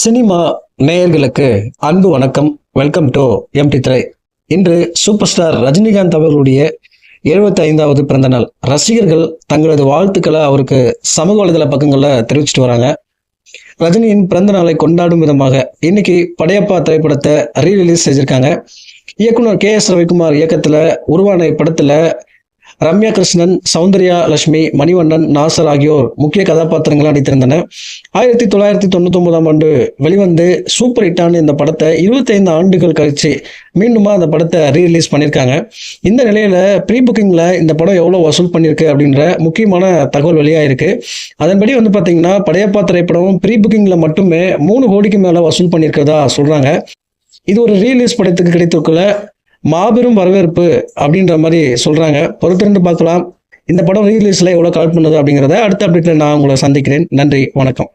Cinema நேயர்களுக்கு அன்பு வணக்கம். வெல்கம் டு எம்டி திரை. இன்று சூப்பர் ஸ்டார் ரஜினிகாந்த் அவர்களுடைய 75வது பிறந்த நாள். ரசிகர்கள் தங்களது வாழ்த்துக்களை அவருக்கு சமூக வலைதள பக்கங்களில் தெரிவிச்சிட்டு வராங்க. ரஜினியின் பிறந்த நாளை கொண்டாடும் விதமாக இன்னைக்கு படையப்பா திரைப்படத்தை ரீரிலீஸ் செஞ்சிருக்காங்க. இயக்குனர் KS ரவிக்குமார் இயக்கத்தில் உருவான இப்படத்துல ரம்யா கிருஷ்ணன், சௌந்தர்யா லட்சுமி, மணிவண்ணன், நாசர் ஆகியோர் முக்கிய கதாபாத்திரங்கள் நடித்திருந்தனர். 1999ஆம் ஆண்டு வெளிவந்து சூப்பர் ஹிட்டான இந்த படத்தை 25 ஆண்டுகள் கழிச்சு மீண்டுமா அந்த படத்தை ரீரிலீஸ் பண்ணியிருக்காங்க. இந்த நிலையில ப்ரீ புக்கிங்ல இந்த படம் எவ்வளவு வசூல் பண்ணியிருக்கு அப்படின்ற முக்கியமான தகவல் வெளியாயிருக்கு. அதன்படி பார்த்தீங்கன்னா படையப்பா திரைப்படம் ப்ரீ புக்கிங்ல மட்டுமே 3 கோடிக்கு மேல வசூல் பண்ணியிருக்கிறதா சொல்றாங்க. இது ஒரு ரீரிலீஸ் படத்துக்கு கிடைத்திருக்குள்ள மாபெரும் வரவேற்பு அப்படின்ற மாதிரி சொல்றாங்க. பொறுத்திருந்து பார்க்கலாம் இந்த படம் ரீரிலீஸ்ல எவ்வளவு கலெக்ட் பண்ணுது அப்படிங்கிறத அடுத்த அப்டேட்ல நான் உங்களை சந்திக்கிறேன். நன்றி, வணக்கம்.